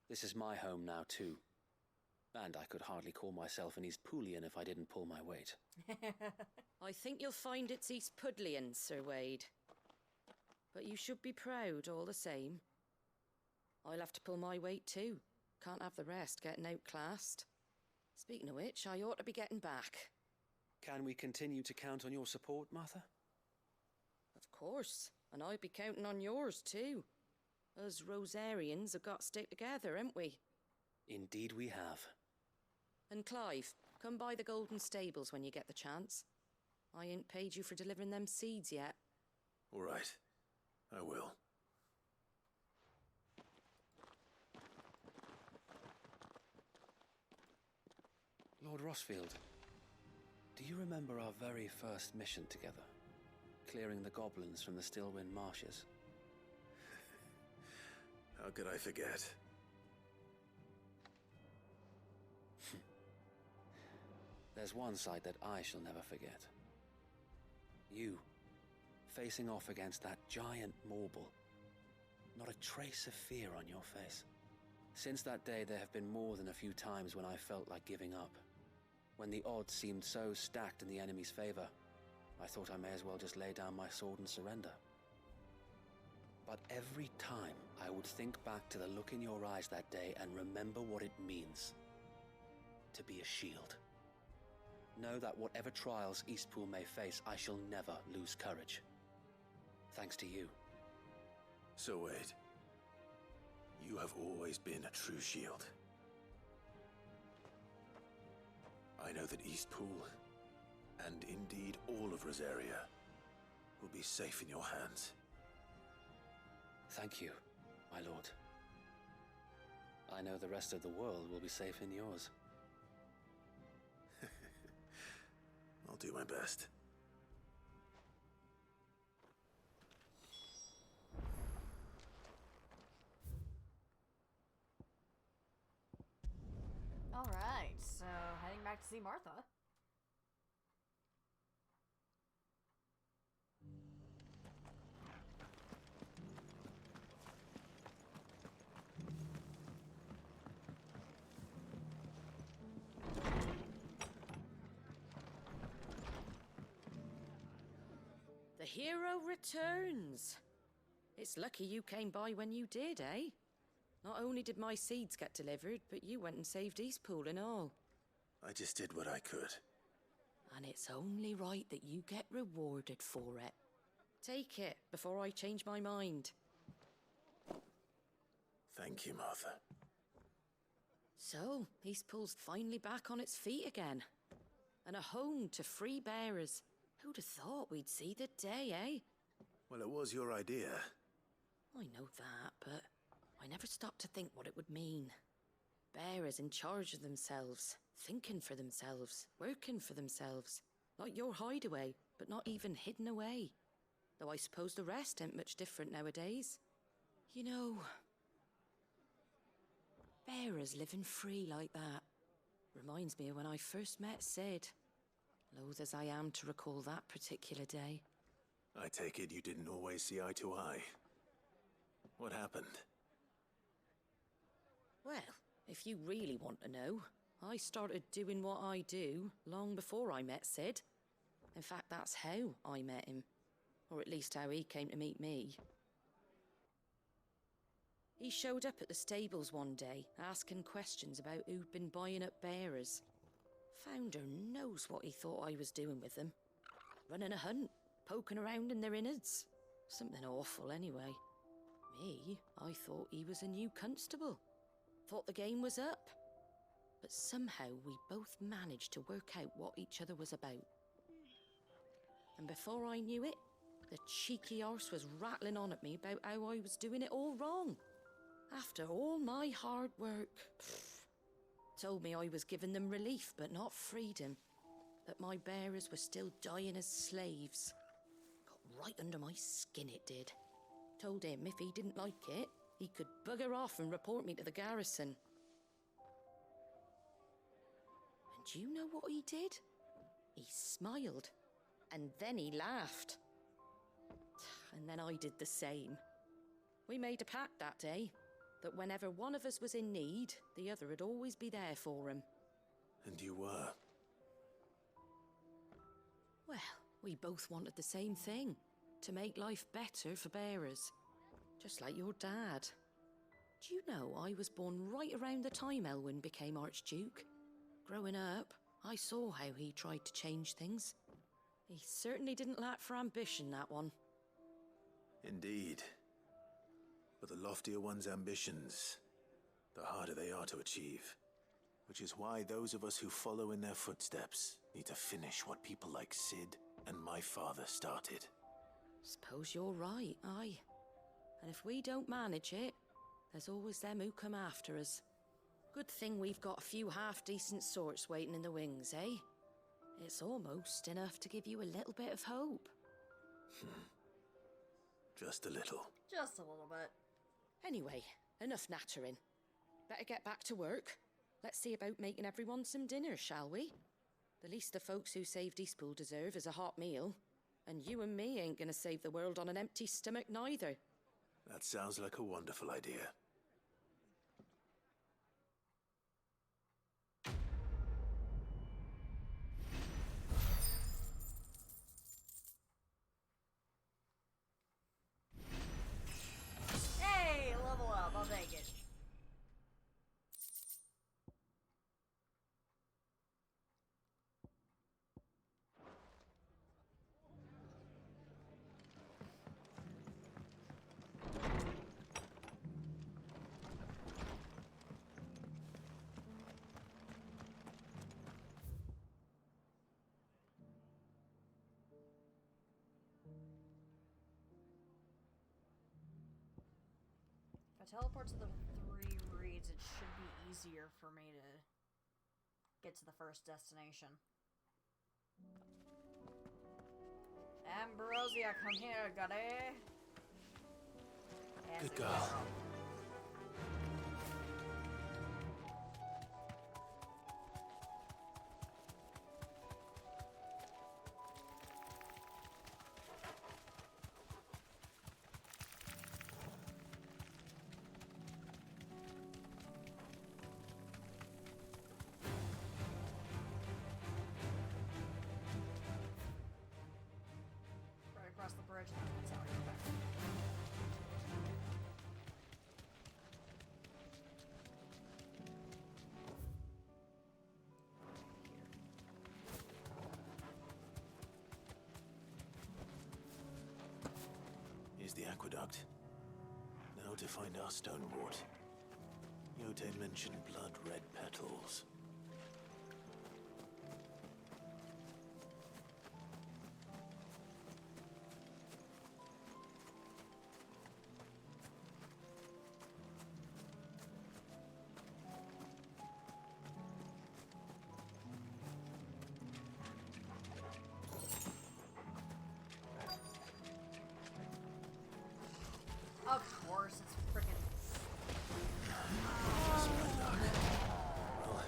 Speaker 21: this is my home now too. And I could hardly call myself an Eastpoolian if I didn't pull my weight.
Speaker 15: I think you'll find it's East Pudlian, Sir Wade. But you should be proud all the same. I'll have to pull my weight too. Can't have the rest getting outclassed. Speaking of which, I ought to be getting back.
Speaker 21: Can we continue to count on your support, Martha?
Speaker 15: Of course, and I'd be counting on yours too. Us Rosarians have got to stick together, haven't we?
Speaker 21: Indeed we have.
Speaker 15: And Clive, come by the Golden Stables when you get the chance. I ain't paid you for delivering them seeds yet.
Speaker 3: All right. I will.
Speaker 21: Lord Rossfield, do you remember our very first mission together? Clearing the goblins from the Stillwind marshes?
Speaker 3: How could I forget?
Speaker 21: There's one sight that I shall never forget. You, facing off against that giant Morble. Not a trace of fear on your face. Since that day, there have been more than a few times when I felt like giving up. When the odds seemed so stacked in the enemy's favor, I thought I may as well just lay down my sword and surrender. But every time, I would think back to the look in your eyes that day and remember what it means to be a shield. Know that whatever trials Eastpool may face, I shall never lose courage. Thanks to you.
Speaker 3: So Wade, you have always been a true shield. I know that Eastpool, and indeed all of Rosaria, will be safe in your hands.
Speaker 21: Thank you, my lord. I know the rest of the world will be safe in yours.
Speaker 3: I'll do my best.
Speaker 1: All right, so heading back to see Martha.
Speaker 15: The hero returns. It's lucky you came by when you did, eh? Not only did my seeds get delivered, but you went and saved Eastpool and all.
Speaker 3: I just did what I could.
Speaker 15: And it's only right that you get rewarded for it. Take it before I change my mind.
Speaker 3: Thank you, Martha.
Speaker 15: So, Eastpool's finally back on its feet again. And a home to free bearers. Who'd have thought we'd see the day, eh?
Speaker 3: Well, it was your idea.
Speaker 15: I know that, but I never stopped to think what it would mean. Bearers in charge of themselves, thinking for themselves, working for themselves. Like your hideaway, but not even hidden away. Though I suppose the rest ain't much different nowadays. You know, bearers living free like that reminds me of when I first met Sid. loath as I am to recall that particular day.
Speaker 3: I take it you didn't always see eye to eye. What happened?
Speaker 15: Well, if you really want to know, I started doing what I do long before I met Sid. In fact, that's how I met him. Or at least how he came to meet me. He showed up at the stables one day, asking questions about who'd been buying up bearers. Founder knows what he thought I was doing with them. Running a hunt, poking around in their innards. Something awful, anyway. Me, I thought he was a new constable. Thought the game was up. But somehow we both managed to work out what each other was about. And before I knew it, the cheeky arse was rattling on at me about how I was doing it all wrong. After all my hard work. Told me I was giving them relief, but not freedom. That my bearers were still dying as slaves. Got right under my skin, it did. Told him if he didn't like it, he could bugger off and report me to the garrison. And do you know what he did? He smiled. And then he laughed. And then I did the same. We made a pact that day, that whenever one of us was in need, the other would always be there for him.
Speaker 3: And you were?
Speaker 15: Well, we both wanted the same thing. To make life better for bearers. Just like your dad. Do you know I was born right around the time Elwyn became Archduke? Growing up, I saw how he tried to change things. He certainly didn't lack for ambition, that one.
Speaker 3: Indeed. But the loftier one's ambitions, the harder they are to achieve. Which is why those of us who follow in their footsteps need to finish what people like Sid and my father started.
Speaker 15: Suppose you're right, aye. And if we don't manage it, there's always them who come after us. Good thing we've got a few half-decent sorts waiting in the wings, eh? It's almost enough to give you a little bit of hope.
Speaker 3: Just a little.
Speaker 1: Just a little bit.
Speaker 15: Anyway, enough nattering. Better get back to work. Let's see about making everyone some dinner, shall we? The least the folks who saved Eastpool deserve is a hot meal. And you and me ain't gonna save the world on an empty stomach neither.
Speaker 3: That sounds like a wonderful idea.
Speaker 1: Hey, level up, I'll take it. If I teleport to the 3 reeds, it should be easier for me to get to the first destination. Ambrosia, come here, goddess.
Speaker 3: Good girl.
Speaker 1: Right across the bridge. That's how I go back.
Speaker 3: Here's the aqueduct. Now to find our stonewort. Yote mentioned blood-red petals.
Speaker 1: Of course, it's freaking.
Speaker 3: Just my luck. Well,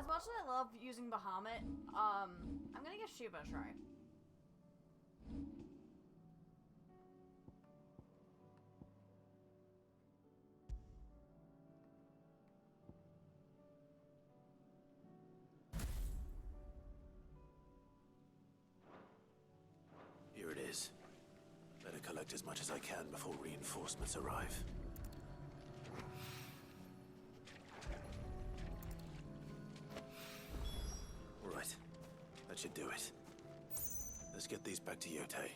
Speaker 1: much as I love using Bahamut, I'm gonna give Shiva a try.
Speaker 3: Here it is. Better collect as much as I can before reinforcements arrive. All right. That should do it. Let's get these back to Yotei.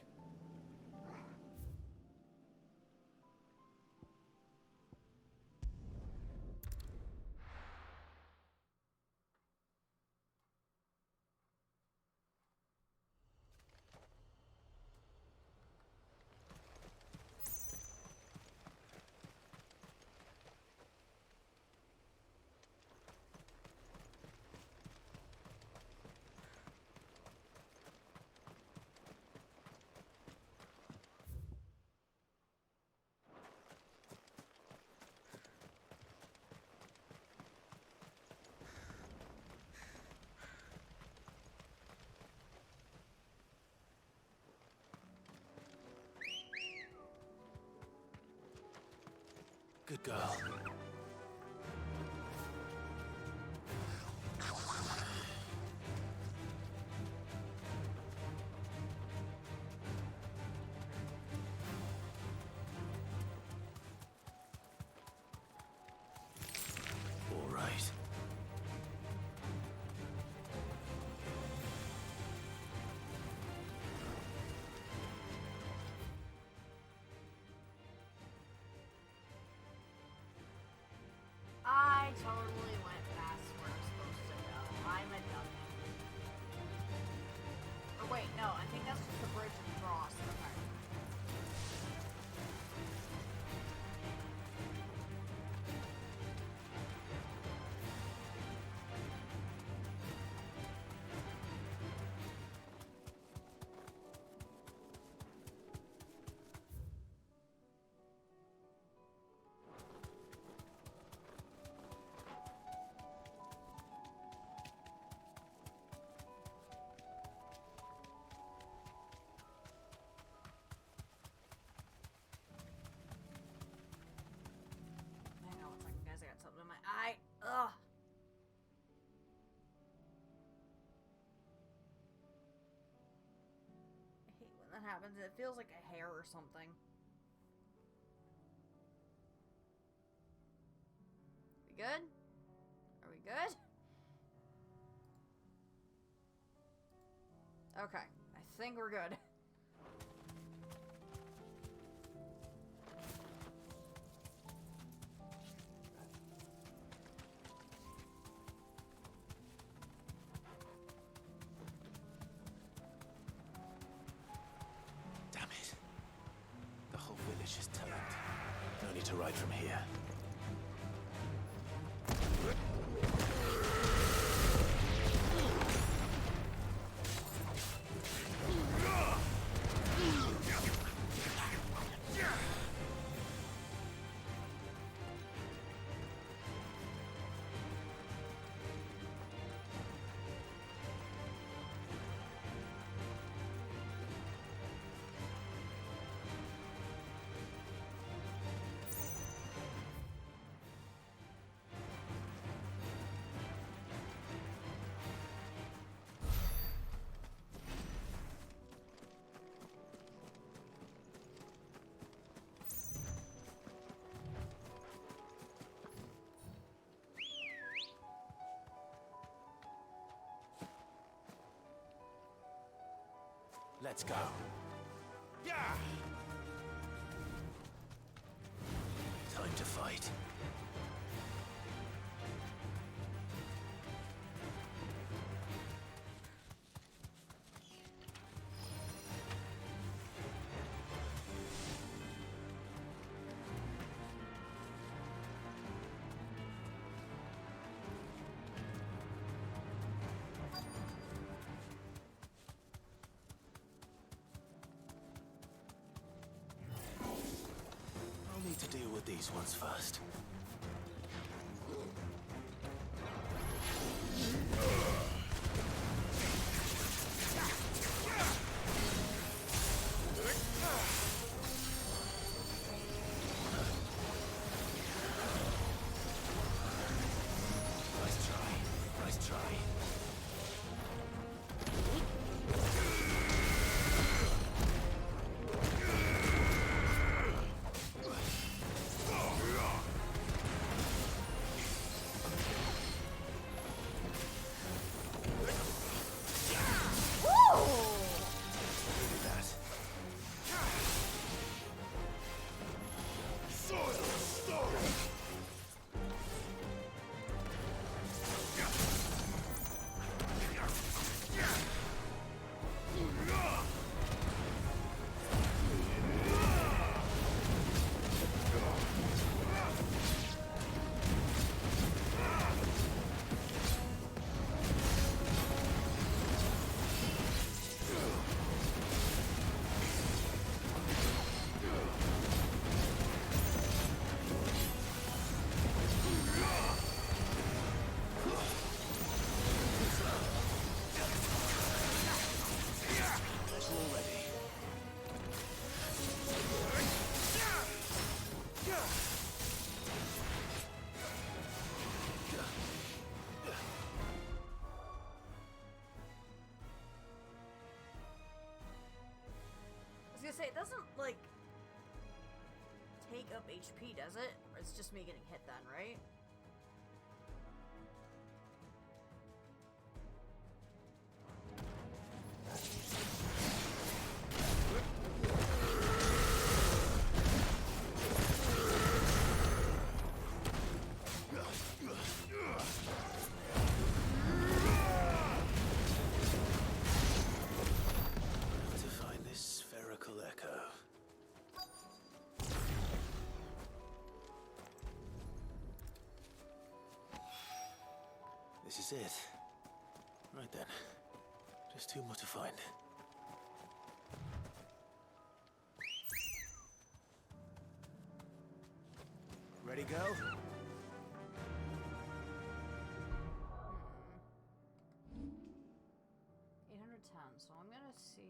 Speaker 3: Good girl. All right.
Speaker 1: I totally went past where I'm supposed to go. I'm a dummy. Or wait, no, I think that's just the bridge across. Okay. Hang on 1 second, guys. I got something in my eye. Ugh. I hate when that happens. It feels like a hair or something. We good? Are we good? Okay. I think we're good.
Speaker 3: Damn it. The whole village is turned. No need to ride from here. Let's go. Yeah. Time to fight. Need to deal with these ones first.
Speaker 1: It doesn't, like, take up HP, does it? Or it's just me getting hit then, right?
Speaker 3: To find this spherical echo. This is it. Right then. Just two more to find. Ready, go?
Speaker 1: 810, so I'm gonna see...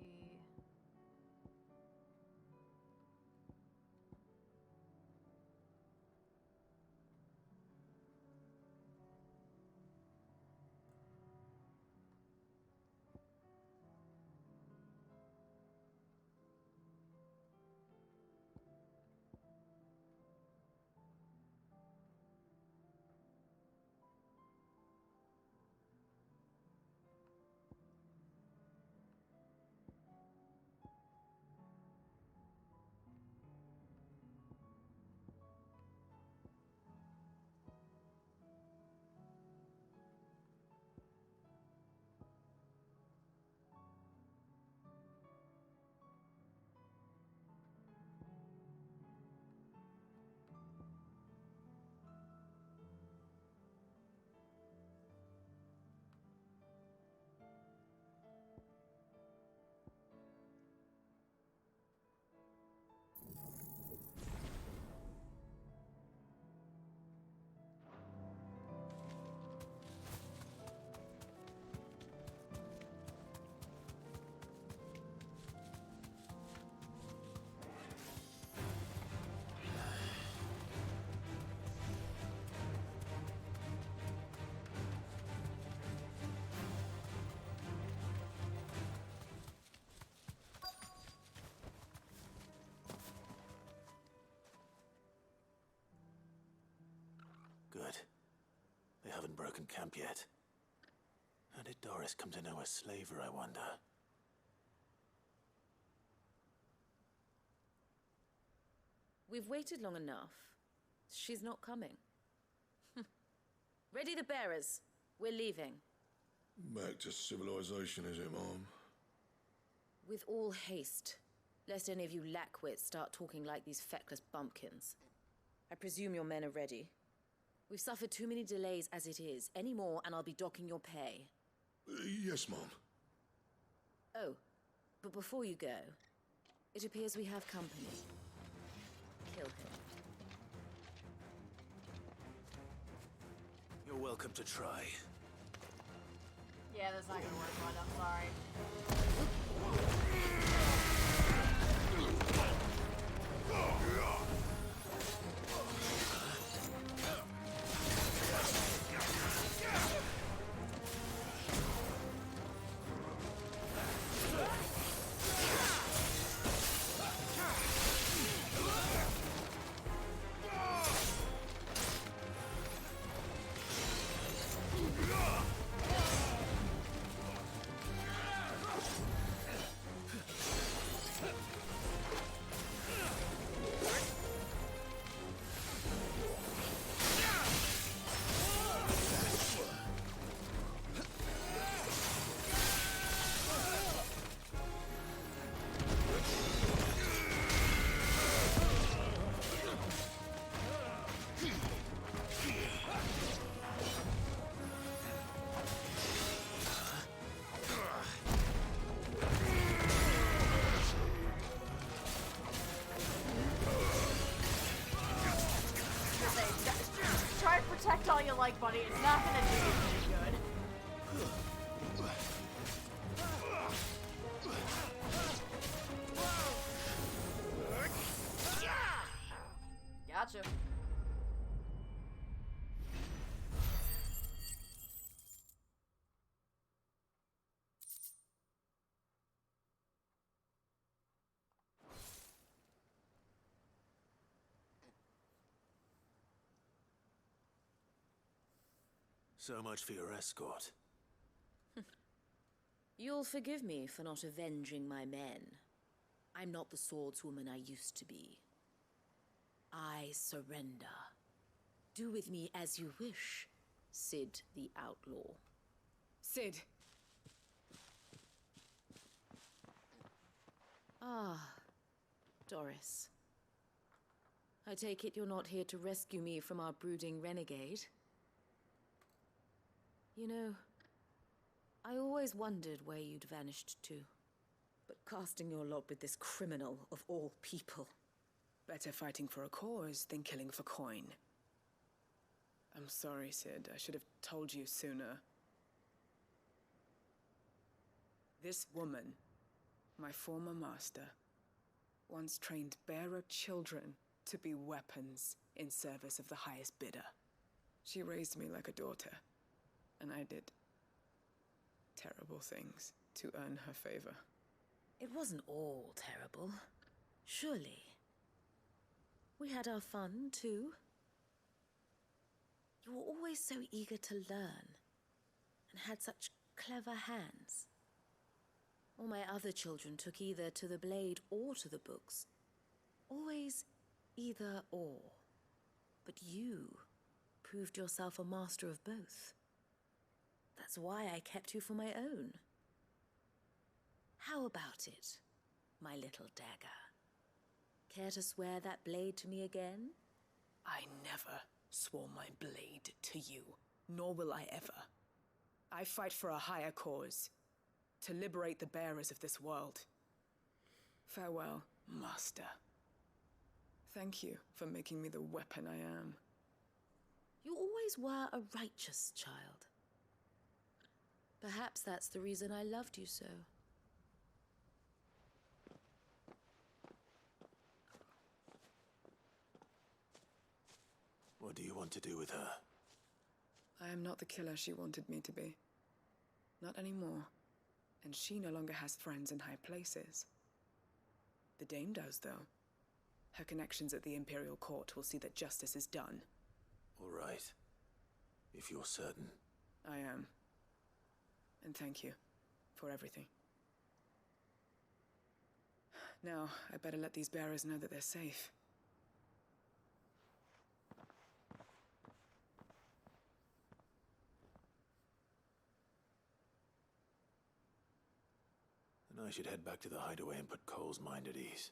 Speaker 3: Good. They haven't broken camp yet. How did Doris come to know a slaver, I wonder?
Speaker 17: We've waited long enough. She's not coming. Ready the bearers. We're leaving.
Speaker 4: Back to civilization, is it, Mom?
Speaker 17: With all haste, lest any of you lackwits start talking like these feckless bumpkins. I presume your men are ready. We've suffered too many delays as it is. Any more, and I'll be docking your pay.
Speaker 4: Yes, Mom.
Speaker 17: Oh, but before you go, it appears we have company. Kill him.
Speaker 3: You're welcome to try.
Speaker 1: Yeah, that's not gonna work, bud. I'm sorry. Try to protect all you like, buddy. It's not gonna do you any good. Gotcha.
Speaker 3: So much for your escort.
Speaker 17: You'll forgive me for not avenging my men. I'm not the swordswoman I used to be. I surrender. Do with me as you wish, Sid the Outlaw.
Speaker 10: Sid!
Speaker 17: Ah, Doris. I take it you're not here to rescue me from our brooding renegade? You know, I always wondered where you'd vanished to. But casting your lot with this criminal of all people.
Speaker 10: Better fighting for a cause than killing for coin. I'm sorry, Sid. I should have told you sooner. This woman, my former master, once trained bearer children to be weapons in service of the highest bidder. She raised me like a daughter, and I did terrible things to earn her favor.
Speaker 17: It wasn't all terrible, surely. We had our fun, too. You were always so eager to learn, and had such clever hands. All my other children took either to the blade or to the books. Always either or. But you proved yourself a master of both. That's why I kept you for my own. How about it, my little dagger? Care to swear that blade to me again?
Speaker 10: I never swore my blade to you, nor will I ever. I fight for a higher cause, to liberate the bearers of this world. Farewell, Master. Thank you for making me the weapon I am.
Speaker 17: You always were a righteous child. Perhaps that's the reason I loved you so.
Speaker 3: What do you want to do with her?
Speaker 10: I am not the killer she wanted me to be. Not anymore. And she no longer has friends in high places. The Dame does, though. Her connections at the Imperial Court will see that justice is done.
Speaker 3: All right. If you're certain.
Speaker 10: I am. And thank you for everything. Now, I better let these bearers know that they're safe.
Speaker 3: And I should head back to the hideaway and put Cole's mind at ease.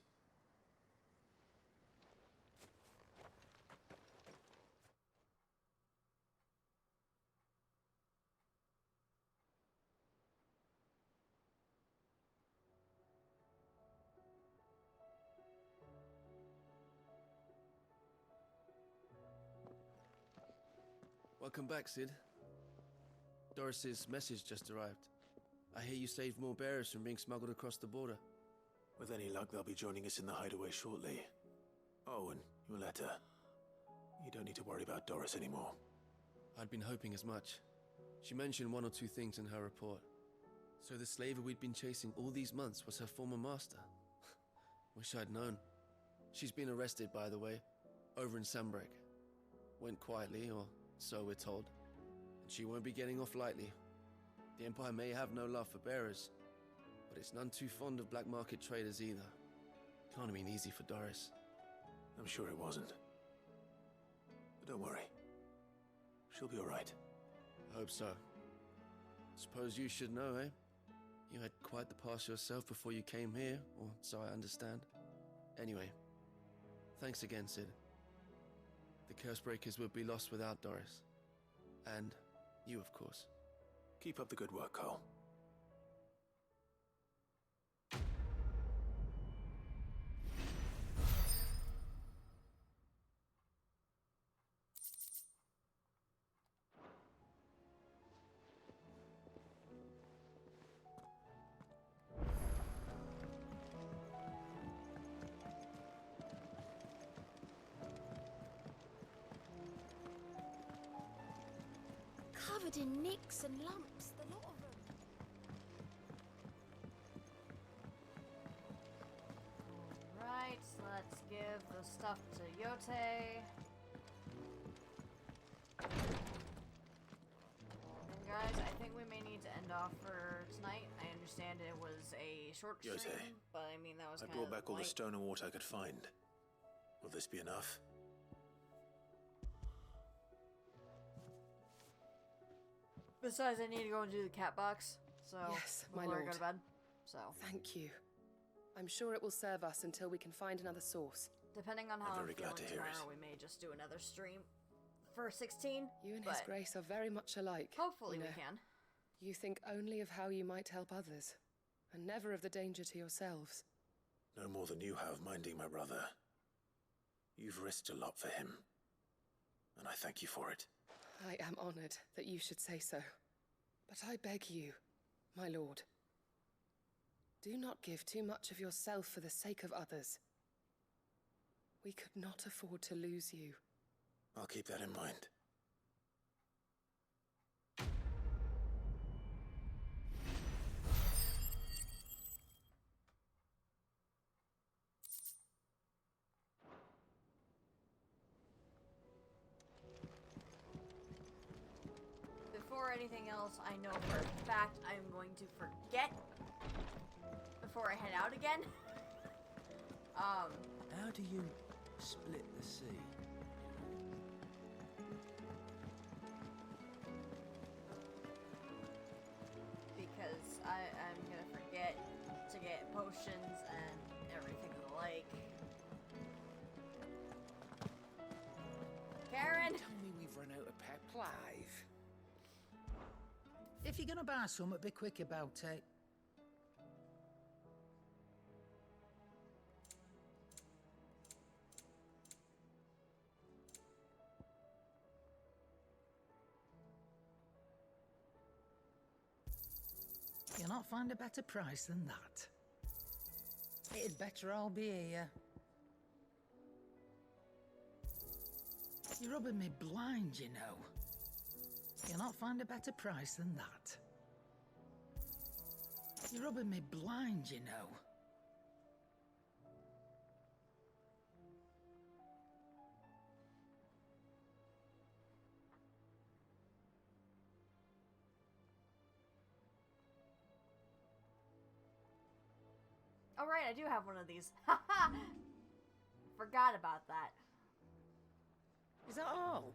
Speaker 6: Welcome back, Sid. Doris's message just arrived. I hear you saved more bearers from being smuggled across the border.
Speaker 3: With any luck, they'll be joining us in the hideaway shortly. Oh, and your letter. You don't need to worry about Doris anymore.
Speaker 6: I'd been hoping as much. She mentioned one or two things in her report. So the slaver we'd been chasing all these months was her former master. Wish I'd known. She's been arrested, by the way, over in Sambrek. Went quietly, or so we're told. And she won't be getting off lightly. The Empire may have no love for bearers, but it's none too fond of black market traders either. Can't have been easy for Doris.
Speaker 3: I'm sure it wasn't. But don't worry. She'll be all right.
Speaker 6: I hope so. Suppose you should know, eh? You had quite the past yourself before you came here, or so I understand. Anyway, thanks again, Sid. The Cursebreakers would be lost without Doris. And you, of course.
Speaker 3: Keep up the good work, Cole.
Speaker 2: Covered in nicks and lumps, the lot of them.
Speaker 1: Right, let's give the stuff to Yote. Guys, I think we may need to end off for tonight. I understand it was a short
Speaker 3: Yotei,
Speaker 1: stream, but I mean, that was
Speaker 3: I
Speaker 1: kind of
Speaker 3: brought back all the
Speaker 1: point.
Speaker 3: stone and water I could find. Will this be enough?
Speaker 1: Besides, I need to go and do the cat box, so
Speaker 10: Yes, my
Speaker 1: before I
Speaker 10: lord.
Speaker 1: go to bed. So,
Speaker 10: Thank you. I'm sure it will serve us until we can find another source.
Speaker 1: depending on how I'm
Speaker 3: very glad
Speaker 1: feeling
Speaker 3: to hear it.
Speaker 1: tomorrow, we may just do another stream for 16.
Speaker 10: You and
Speaker 1: but
Speaker 10: His Grace are very much alike.
Speaker 1: hopefully
Speaker 10: you
Speaker 1: we
Speaker 10: know.
Speaker 1: can.
Speaker 10: You think only of how you might help others, and never of the danger to yourselves.
Speaker 3: No more than you have minding my brother. You've risked a lot for him, and I thank you for it.
Speaker 10: I am honored that you should say so. But I beg you, my lord, do not give too much of yourself for the sake of others. We could not afford to lose you.
Speaker 3: I'll keep that in mind.
Speaker 1: Before anything else, I know for a fact I'm going to forget before I head out again.
Speaker 21: How do you split the sea?
Speaker 1: Because I'm gonna forget to get potions and everything of the like. Karen!
Speaker 19: Tell me we've run out of pep. Clive. If you're gonna buy some, be quick about it. You'll not find a better price than that. It'd better all be here. You're rubbing me blind, you know. You'll not find a better price than that. You're rubbing me blind, you know.
Speaker 1: Oh right, I do have one of these. Haha! Forgot about that.
Speaker 19: Is that all?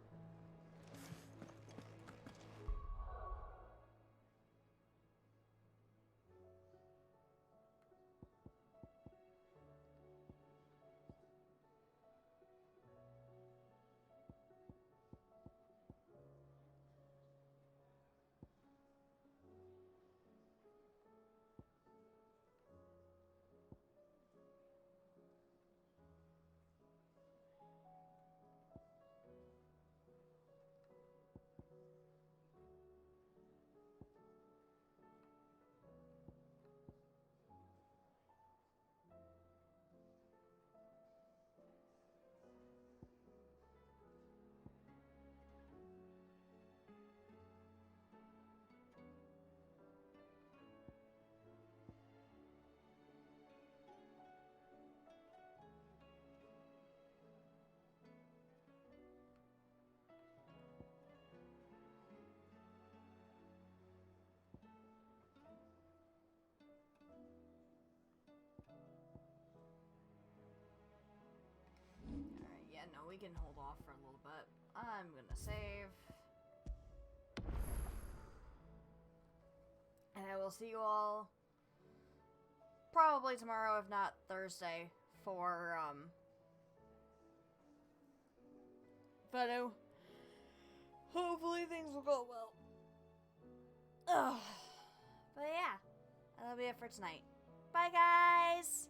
Speaker 1: Alright, yeah, no, we can hold off for a little bit. I'm gonna save. And I will see you all probably tomorrow, if not Thursday, for, Fenu. Hopefully things will go well. Ugh. But yeah, that'll be it for tonight. Bye, guys!